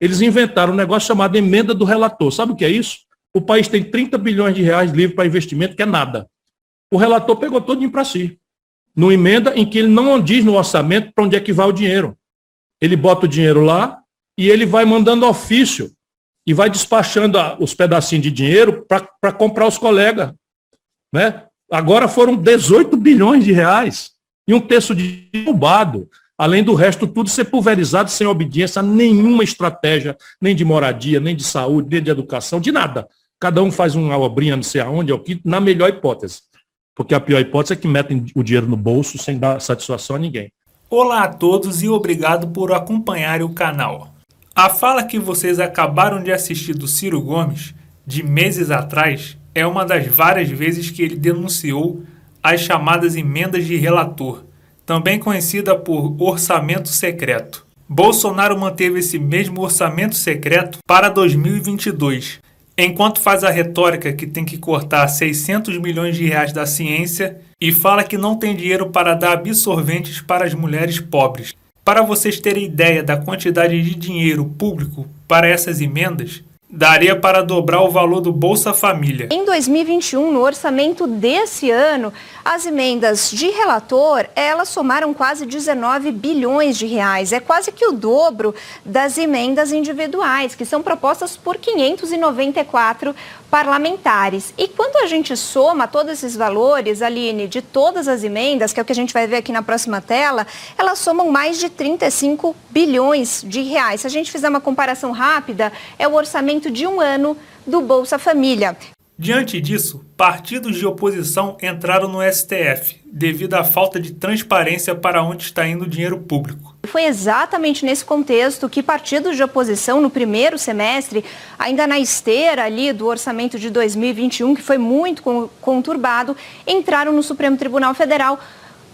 Eles inventaram um negócio chamado emenda do relator. Sabe o que é isso? O país tem 30 bilhões de reais livre para investimento, que é nada. O relator pegou todinho para si. Numa emenda em que ele não diz no orçamento para onde é que vai o dinheiro. Ele bota o dinheiro lá e ele vai mandando ofício e vai despachando os pedacinhos de dinheiro para comprar os colegas. Né? Agora foram 18 bilhões de reais e um terço de roubado. Além do resto, tudo ser pulverizado sem obediência a nenhuma estratégia, nem de moradia, nem de saúde, nem de educação, de nada. Cada um faz uma obrinha não sei aonde, na melhor hipótese. Porque a pior hipótese é que metem o dinheiro no bolso sem dar satisfação a ninguém. Olá a todos e obrigado por acompanharem o canal. A fala que vocês acabaram de assistir do Ciro Gomes, de meses atrás, é uma das várias vezes que ele denunciou as chamadas emendas de relator, também conhecida por orçamento secreto. Bolsonaro manteve esse mesmo orçamento secreto para 2022, enquanto faz a retórica que tem que cortar 600 milhões de reais da ciência e fala que não tem dinheiro para dar absorventes para as mulheres pobres. Para vocês terem ideia da quantidade de dinheiro público para essas emendas, daria para dobrar o valor do Bolsa Família. Em 2021, no orçamento desse ano, as emendas de relator, elas somaram quase 19 bilhões de reais. É quase que o dobro das emendas individuais, que são propostas por 594 parlamentares. E quando a gente soma todos esses valores, Aline, de todas as emendas, que é o que a gente vai ver aqui na próxima tela, elas somam mais de 35 bilhões de reais. Se a gente fizer uma comparação rápida, é o orçamento de um ano do Bolsa Família. Diante disso, partidos de oposição entraram no STF, devido à falta de transparência para onde está indo o dinheiro público. Foi exatamente nesse contexto que partidos de oposição, no primeiro semestre, ainda na esteira ali do orçamento de 2021, que foi muito conturbado, entraram no Supremo Tribunal Federal,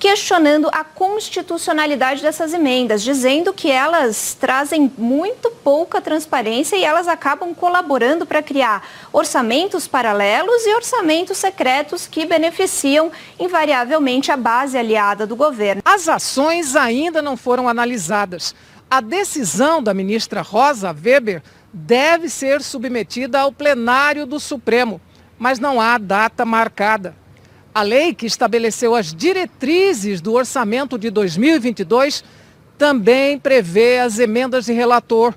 questionando a constitucionalidade dessas emendas, dizendo que elas trazem muito pouca transparência e elas acabam colaborando para criar orçamentos paralelos e orçamentos secretos que beneficiam invariavelmente a base aliada do governo. As ações ainda não foram analisadas. A decisão da ministra Rosa Weber deve ser submetida ao plenário do Supremo, mas não há data marcada. A lei que estabeleceu as diretrizes do orçamento de 2022 também prevê as emendas de relator.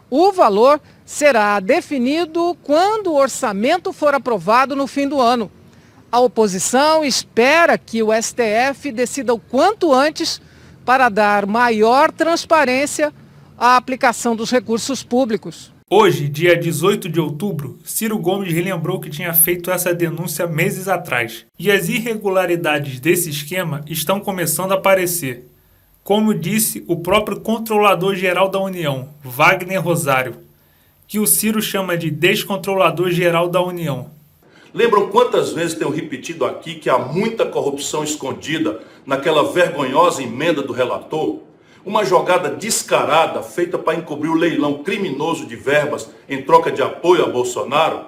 O valor será definido quando o orçamento for aprovado no fim do ano. A oposição espera que o STF decida o quanto antes para dar maior transparência à aplicação dos recursos públicos. Hoje, dia 18 de outubro, Ciro Gomes relembrou que tinha feito essa denúncia meses atrás. E as irregularidades desse esquema estão começando a aparecer. Como disse o próprio Controlador-Geral da União, Wagner Rosário, que o Ciro chama de Descontrolador-Geral da União. Lembram quantas vezes tenho repetido aqui que há muita corrupção escondida naquela vergonhosa emenda do relator? Uma jogada descarada feita para encobrir o leilão criminoso de verbas em troca de apoio a Bolsonaro?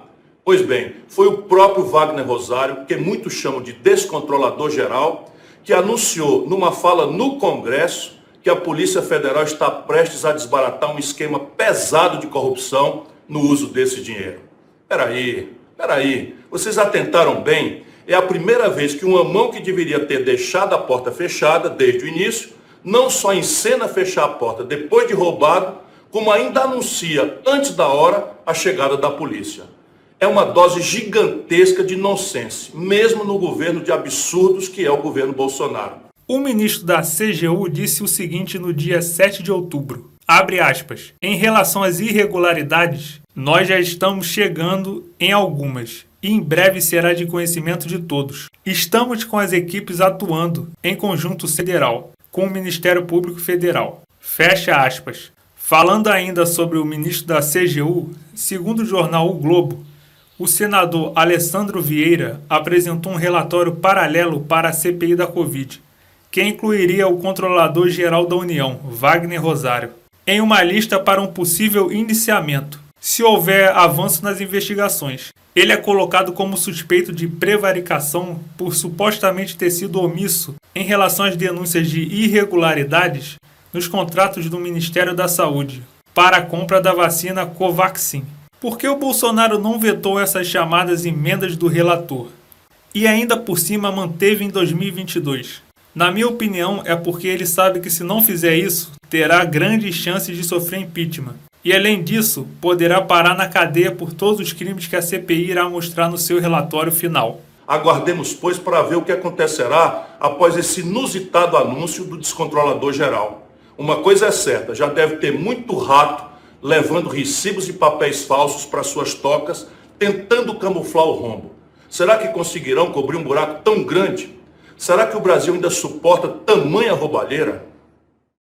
Pois bem, foi o próprio Wagner Rosário, que muitos chamam de descontrolador geral, que anunciou numa fala no Congresso que a Polícia Federal está prestes a desbaratar um esquema pesado de corrupção no uso desse dinheiro. Peraí, vocês atentaram bem? É a primeira vez que uma mão que deveria ter deixado a porta fechada desde o início, não só encena fechar a porta depois de roubado, como ainda anuncia antes da hora a chegada da polícia. É uma dose gigantesca de nonsense, mesmo no governo de absurdos que é o governo Bolsonaro. O ministro da CGU disse o seguinte no dia 7 de outubro, abre aspas, em relação às irregularidades, nós já estamos chegando em algumas e em breve será de conhecimento de todos. Estamos com as equipes atuando em conjunto federal, com o Ministério Público Federal. Fecha aspas. Falando ainda sobre o ministro da CGU, segundo o jornal O Globo, o senador Alessandro Vieira apresentou um relatório paralelo para a CPI da Covid, que incluiria o Controlador-Geral da União, Wagner Rosário, em uma lista para um possível indiciamento, se houver avanço nas investigações. Ele é colocado como suspeito de prevaricação por supostamente ter sido omisso em relação às denúncias de irregularidades nos contratos do Ministério da Saúde. para a compra da vacina Covaxin. Por que o Bolsonaro não vetou essas chamadas emendas do relator? E ainda por cima manteve em 2022? Na minha opinião, é porque ele sabe que se não fizer isso, terá grandes chances de sofrer impeachment. E além disso, poderá parar na cadeia por todos os crimes que a CPI irá mostrar no seu relatório final. Aguardemos, pois, para ver o que acontecerá após esse inusitado anúncio do descontrolador geral. Uma coisa é certa, já deve ter muito rato levando recibos e papéis falsos para suas tocas, tentando camuflar o rombo. Será que conseguirão cobrir um buraco tão grande? Será que o Brasil ainda suporta tamanha roubalheira?